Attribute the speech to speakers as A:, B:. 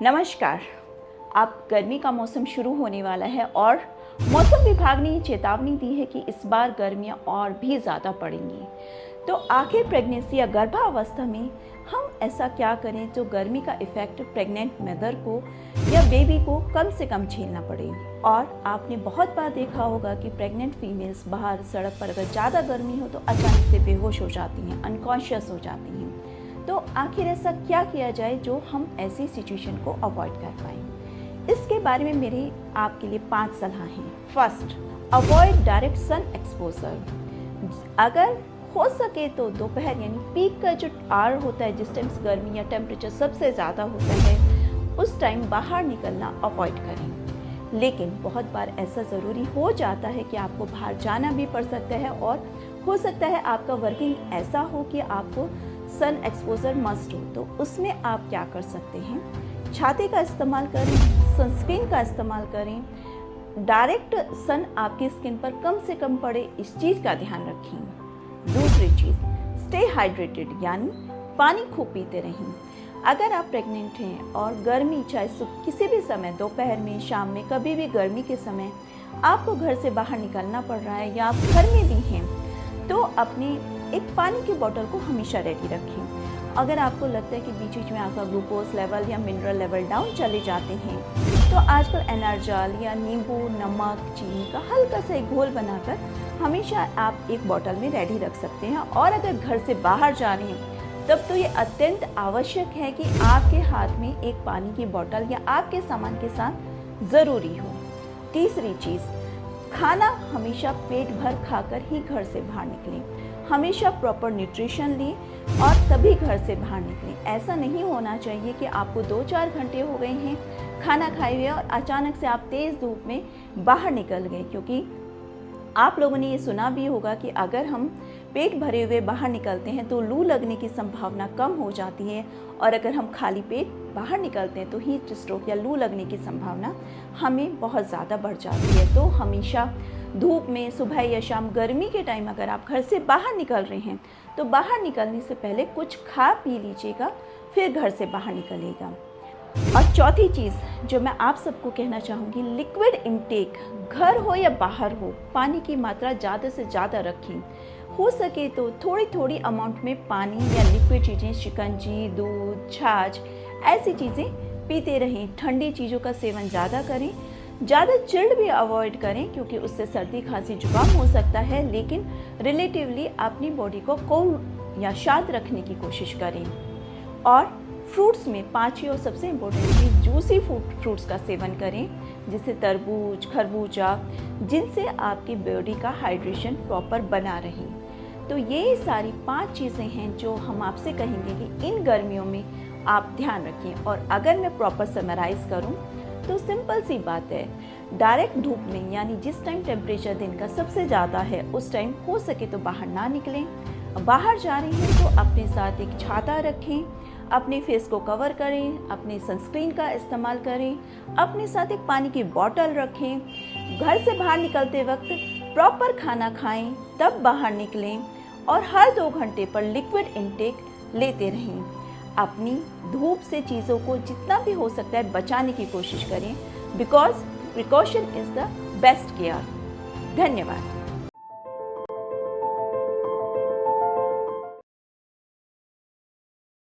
A: नमस्कार। अब गर्मी का मौसम शुरू होने वाला है और मौसम विभाग ने ये चेतावनी दी है कि इस बार गर्मियाँ और भी ज़्यादा पड़ेंगी। तो आखिर प्रेगनेंसी या गर्भावस्था में हम ऐसा क्या करें जो गर्मी का इफ़ेक्ट प्रेग्नेंट मदर को या बेबी को कम से कम झेलना पड़े। और आपने बहुत बार देखा होगा कि प्रेग्नेंट फीमेल्स बाहर सड़क पर अगर ज़्यादा गर्मी हो तो अचानक से बेहोश हो जाती हैं, अनकॉन्शियस हो जाती हैं। तो आखिर ऐसा क्या किया जाए जो हम ऐसी सिचुएशन को अवॉइड कर पाएँ। इसके बारे में मेरी आपके लिए 5 सलाह हैं। First, avoid direct sun exposure. अगर हो सके तो दोपहर यानी पीक का जो आवर होता है, जिस टाइम गर्मी या टेम्परेचर सबसे ज़्यादा होता है, उस टाइम बाहर निकलना अवॉइड करें। लेकिन बहुत बार ऐसा ज़रूरी हो जाता है कि आपको बाहर जाना भी पड़ सकता है और हो सकता है आपका वर्किंग ऐसा हो कि आपको सन एक्सपोजर मस्ट हो। तो उसमें आप क्या कर सकते हैं, छाते का इस्तेमाल करें, सनस्क्रीन का इस्तेमाल करें, डायरेक्ट सन आपकी स्किन पर कम से कम पड़े, इस चीज़ का ध्यान रखें। दूसरी चीज़, स्टे हाइड्रेटेड यानी पानी खूब पीते रहें। अगर आप प्रेग्नेंट हैं और गर्मी चाहे किसी भी समय, दोपहर में, शाम में, कभी भी गर्मी के समय आपको घर से बाहर निकलना पड़ रहा है या आप घर में भी हैं, तो अपनी एक पानी की बोतल को हमेशा रेडी रखें। अगर आपको लगता है कि बीच बीच में आपका ग्लूकोज लेवल या मिनरल लेवल डाउन चले जाते हैं, तो आजकल एनर्जाल या नींबू, नमक, चीनी का हल्का सा एक घोल बनाकर हमेशा आप एक बोतल में रेडी रख सकते हैं। और अगर घर से बाहर जा रहे हैं तब तो ये अत्यंत आवश्यक है कि आपके हाथ में एक पानी की बोतल या आपके सामान के साथ ज़रूरी हो। तीसरी चीज़, खाना हमेशा पेट भर खाकर ही घर से बाहर निकलें। हमेशा प्रॉपर न्यूट्रिशन लें और तभी घर से बाहर निकलें। ऐसा नहीं होना चाहिए कि आपको 2-4 घंटे हो गए हैं खाना खाए हुए और अचानक से आप तेज़ धूप में बाहर निकल गए। क्योंकि आप लोगों ने ये सुना भी होगा कि अगर हम पेट भरे हुए बाहर निकलते हैं तो लू लगने की संभावना कम हो जाती है, और अगर हम खाली पेट बाहर निकलते हैं तो हीट स्ट्रोक या लू लगने की संभावना हमें बहुत ज़्यादा बढ़ जाती है। तो हमेशा धूप में, सुबह या शाम, गर्मी के टाइम अगर आप घर से बाहर निकल रहे हैं तो बाहर निकलने से पहले कुछ खा पी लीजिएगा, फिर घर से बाहर निकलिएगा। और चौथी चीज़ जो मैं आप सबको कहना चाहूँगी, लिक्विड इनटेक, घर हो या बाहर हो, पानी की मात्रा ज़्यादा से ज़्यादा रखें। हो सके तो थोड़ी थोड़ी अमाउंट में पानी या लिक्विड चीज़ें, शिकंजी, दूध, छाछ, ऐसी चीज़ें पीते रहें। ठंडी चीज़ों का सेवन ज़्यादा करें। ज़्यादा चिल्ड भी अवॉइड करें क्योंकि उससे सर्दी, खांसी, जुकाम हो सकता है, लेकिन रिलेटिवली अपनी बॉडी को कोल्ड या शांत रखने की कोशिश करें। और फ्रूट्स में 5वीं और सबसे इम्पोर्टेंट चीज़, जूसी फ्रूट्स का सेवन करें, जिससे तरबूज, खरबूजा, जिनसे आपकी बॉडी का हाइड्रेशन प्रॉपर बना रहे। तो ये सारी 5 चीज़ें हैं जो हम आपसे कहेंगे कि इन गर्मियों में आप ध्यान रखें। और अगर मैं प्रॉपर समराइज़ करूं तो सिंपल सी बात है, डायरेक्ट धूप में यानी जिस टाइम टेम्परेचर दिन का सबसे ज़्यादा है उस टाइम हो सके तो बाहर ना निकलें। बाहर जा रहे हैं तो अपने साथ एक छाता रखें, अपने फेस को कवर करें, अपने सनस्क्रीन का इस्तेमाल करें, अपने साथ एक पानी की बोतल रखें। घर से बाहर निकलते वक्त प्रॉपर खाना खाएं, तब बाहर निकलें और हर 2 घंटे पर लिक्विड इनटेक लेते रहें। अपनी धूप से चीज़ों को जितना भी हो सकता है बचाने की कोशिश करें, because precaution is the best care. धन्यवाद।